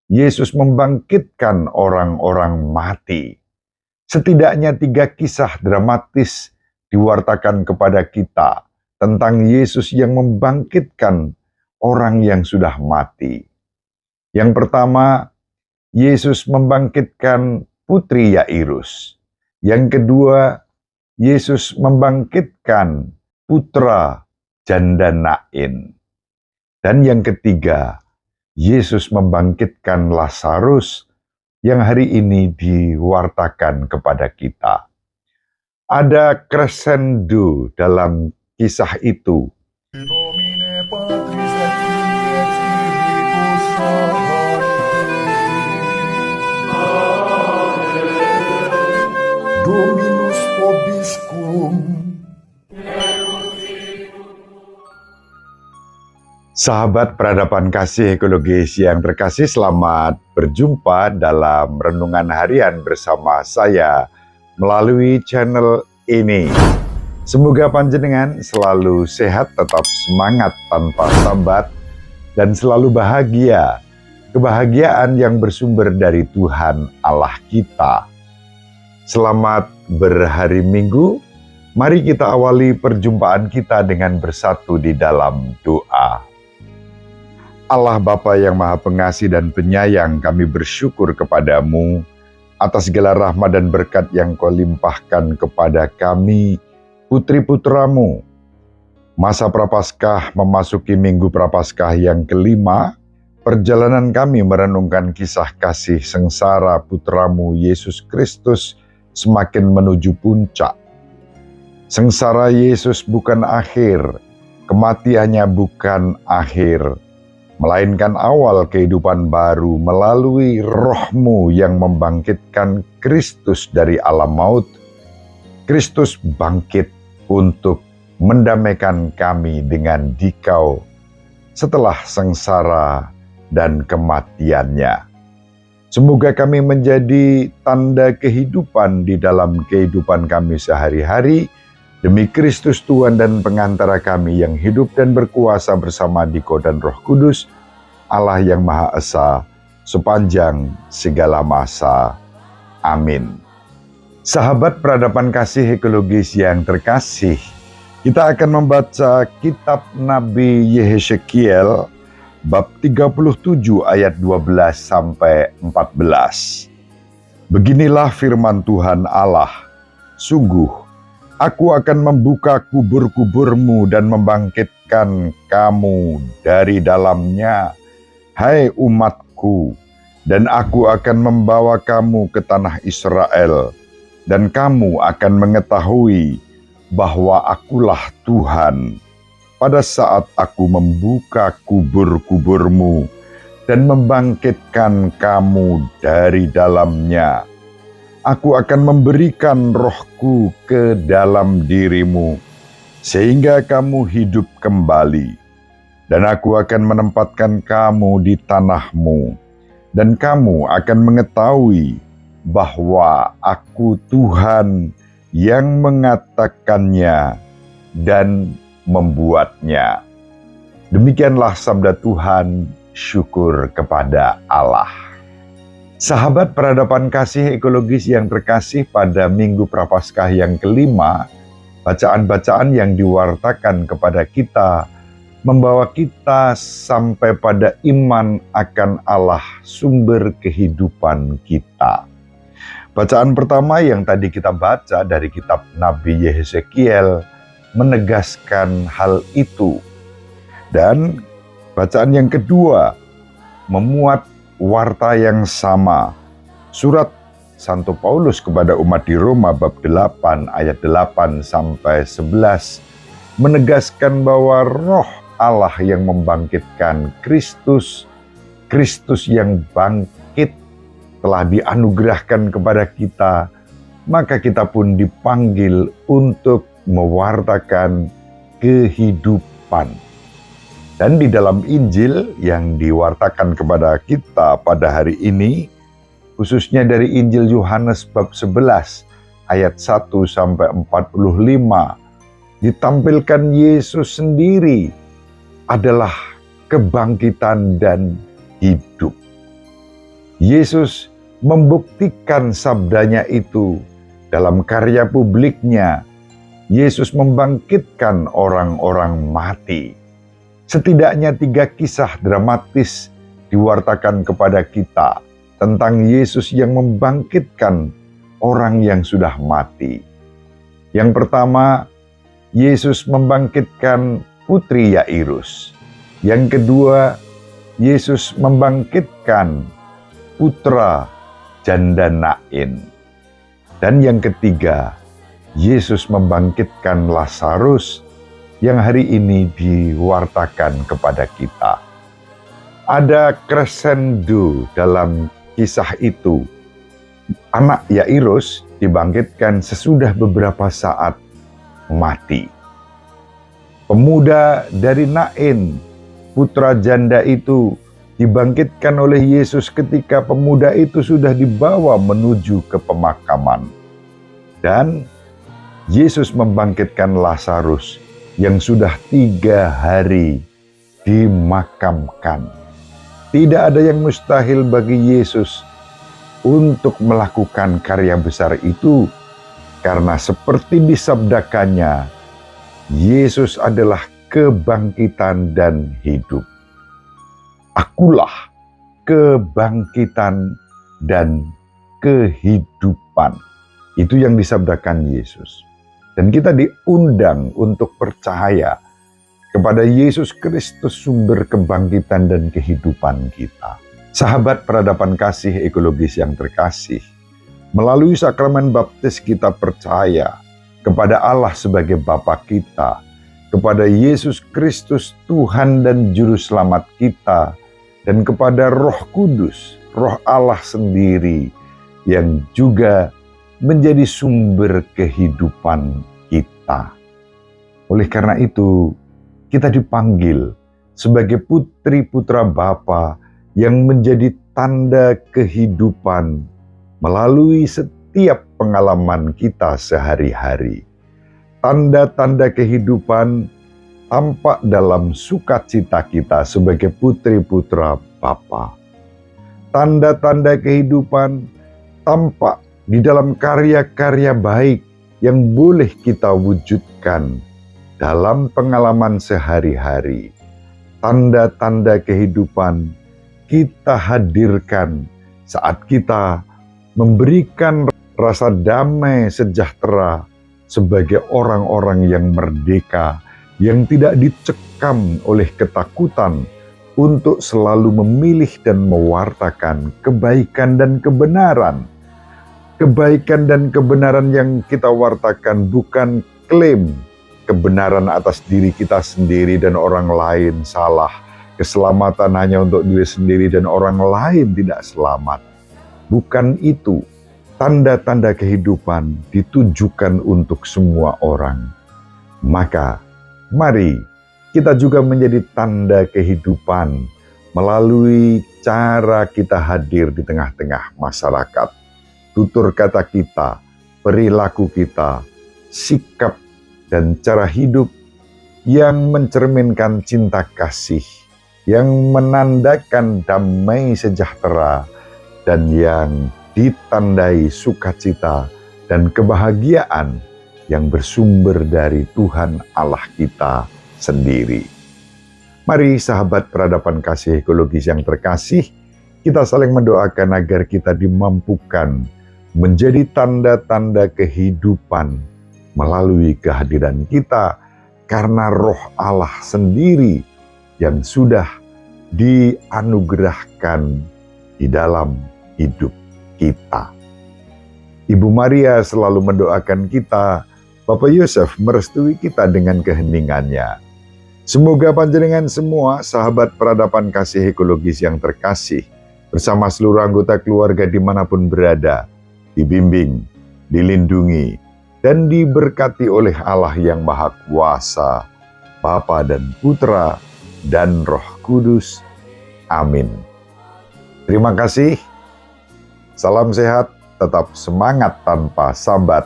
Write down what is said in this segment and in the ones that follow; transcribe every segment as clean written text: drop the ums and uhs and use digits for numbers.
Yesus membangkitkan orang-orang mati. Setidaknya 3 kisah dramatis diwartakan kepada kita tentang Yesus yang membangkitkan orang yang sudah mati. Yang pertama, Yesus membangkitkan putri Yairus. Yang kedua, Yesus membangkitkan putra janda Nain. Dan yang ketiga, Yesus membangkitkan Lazarus yang hari ini diwartakan kepada kita. Ada crescendo dalam kisah itu. Dominus vobiscum. Sahabat peradaban kasih ekologis yang terkasih, selamat berjumpa dalam renungan harian bersama saya melalui channel ini. Semoga panjenengan selalu sehat, tetap semangat tanpa sambat, dan selalu bahagia. Kebahagiaan yang bersumber dari Tuhan Allah kita. Selamat berhari Minggu. Mari kita awali perjumpaan kita dengan bersatu di dalam doa. Allah Bapa yang Maha Pengasih dan Penyayang, kami bersyukur kepadamu atas segala rahmat dan berkat yang Kau limpahkan kepada kami, putri-putramu. Masa Prapaskah memasuki Minggu Prapaskah yang kelima, perjalanan kami merenungkan kisah kasih sengsara putramu Yesus Kristus semakin menuju puncak. Sengsara Yesus bukan akhir, kematiannya bukan akhir, melainkan awal kehidupan baru melalui Roh-Mu yang membangkitkan Kristus dari alam maut. Kristus bangkit untuk mendamaikan kami dengan Dikau setelah sengsara dan kematiannya. Semoga kami menjadi tanda kehidupan di dalam kehidupan kami sehari-hari, demi Kristus Tuhan dan pengantara kami yang hidup dan berkuasa bersama Dikau dan Roh Kudus, Allah yang Maha Esa, sepanjang segala masa. Amin. Sahabat peradaban kasih ekologis yang terkasih, kita akan membaca kitab Nabi Yehezekiel, bab 37 ayat 12 sampai 14. Beginilah firman Tuhan Allah, sungguh, Aku akan membuka kubur-kuburmu dan membangkitkan kamu dari dalamnya, hai umatku, dan aku akan membawa kamu ke tanah Israel, dan kamu akan mengetahui bahwa akulah Tuhan, pada saat aku membuka kubur-kuburmu dan membangkitkan kamu dari dalamnya. Aku akan memberikan Roh-Ku ke dalam dirimu, sehingga kamu hidup kembali. Dan aku akan menempatkan kamu di tanahmu, dan kamu akan mengetahui bahwa aku Tuhan yang mengatakannya dan membuatnya. Demikianlah sabda Tuhan, syukur kepada Allah. Sahabat peradaban kasih ekologis yang terkasih, pada Minggu Prapaskah yang kelima, bacaan-bacaan yang diwartakan kepada kita membawa kita sampai pada iman akan Allah, sumber kehidupan kita. Bacaan pertama yang tadi kita baca dari kitab Nabi Yehezekiel menegaskan hal itu. Dan bacaan yang kedua memuat warta yang sama. Surat Santo Paulus kepada umat di Roma bab 8 ayat 8 sampai 11 menegaskan bahwa Roh Allah yang membangkitkan Kristus, Kristus yang bangkit telah dianugerahkan kepada kita, maka kita pun dipanggil untuk mewartakan kehidupan. Dan di dalam Injil yang diwartakan kepada kita pada hari ini, khususnya dari Injil Yohanes bab 11 ayat 1 sampai 45, ditampilkan Yesus sendiri adalah kebangkitan dan hidup. Yesus membuktikan sabdanya itu dalam karya publiknya. Yesus membangkitkan orang-orang mati. Setidaknya 3 kisah dramatis diwartakan kepada kita tentang Yesus yang membangkitkan orang yang sudah mati. Yang pertama, Yesus membangkitkan putri Yairus. Yang kedua, Yesus membangkitkan putra janda Nain. Dan yang ketiga, Yesus membangkitkan Lazarus yang hari ini diwartakan kepada kita. Ada crescendo dalam kisah itu. Anak Yairus dibangkitkan sesudah beberapa saat mati. Pemuda dari Nain, putra janda itu, dibangkitkan oleh Yesus ketika pemuda itu sudah dibawa menuju ke pemakaman. Dan Yesus membangkitkan Lazarus yang sudah 3 hari dimakamkan. Tidak ada yang mustahil bagi Yesus untuk melakukan karya besar itu, karena seperti disabdakannya, Yesus adalah kebangkitan dan hidup. Akulah kebangkitan dan kehidupan. Itu yang disabdakan Yesus. Dan kita diundang untuk percaya kepada Yesus Kristus, sumber kebangkitan dan kehidupan kita. Sahabat peradaban kasih ekologis yang terkasih, melalui sakramen baptis kita percaya kepada Allah sebagai Bapa kita, kepada Yesus Kristus Tuhan dan Juru Selamat kita, dan kepada Roh Kudus, Roh Allah sendiri yang juga menjadi sumber kehidupan kita. Oleh karena itu, kita dipanggil sebagai putri-putra Bapa yang menjadi tanda kehidupan melalui setiap pengalaman kita sehari-hari. Tanda-tanda kehidupan tampak dalam sukacita kita sebagai putri-putra Bapa. Tanda-tanda kehidupan tampak di dalam karya-karya baik yang boleh kita wujudkan dalam pengalaman sehari-hari. Tanda-tanda kehidupan kita hadirkan saat kita memberikan rasa damai sejahtera sebagai orang-orang yang merdeka, yang tidak dicekam oleh ketakutan, untuk selalu memilih dan mewartakan kebaikan dan kebenaran. Kebaikan dan kebenaran yang kita wartakan bukan klaim kebenaran atas diri kita sendiri dan orang lain salah. Keselamatan hanya untuk diri sendiri dan orang lain tidak selamat. Bukan itu. Tanda-tanda kehidupan ditujukan untuk semua orang. Maka, mari kita juga menjadi tanda kehidupan melalui cara kita hadir di tengah-tengah masyarakat. Tutur kata kita, perilaku kita, sikap dan cara hidup yang mencerminkan cinta kasih, yang menandakan damai sejahtera, dan yang ditandai sukacita dan kebahagiaan yang bersumber dari Tuhan Allah kita sendiri. Mari sahabat peradaban kasih ekologis yang terkasih, kita saling mendoakan agar kita dimampukan menjadi tanda-tanda kehidupan melalui kehadiran kita, karena Roh Allah sendiri yang sudah dianugerahkan di dalam hidup kita. Ibu Maria selalu mendoakan kita, Bapak Yosef merestui kita dengan keheningannya. Semoga panjenengan semua sahabat peradaban kasih ekologis yang terkasih, bersama seluruh anggota keluarga dimanapun berada, dibimbing, dilindungi, dan diberkati oleh Allah yang Maha Kuasa, Bapa dan Putra, dan Roh Kudus. Amin. Terima kasih. Salam sehat, tetap semangat tanpa sambat,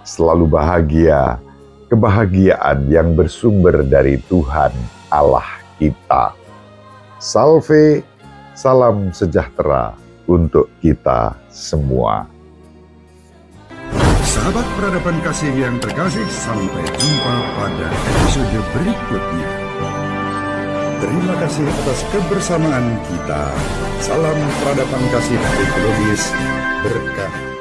selalu bahagia, kebahagiaan yang bersumber dari Tuhan Allah kita. Salve, salam sejahtera, untuk kita semua. Sahabat peradaban kasih yang terkasih, sampai jumpa pada episode berikutnya. Terima kasih atas kebersamaan kita. Salam peradaban kasih ekologis berkah.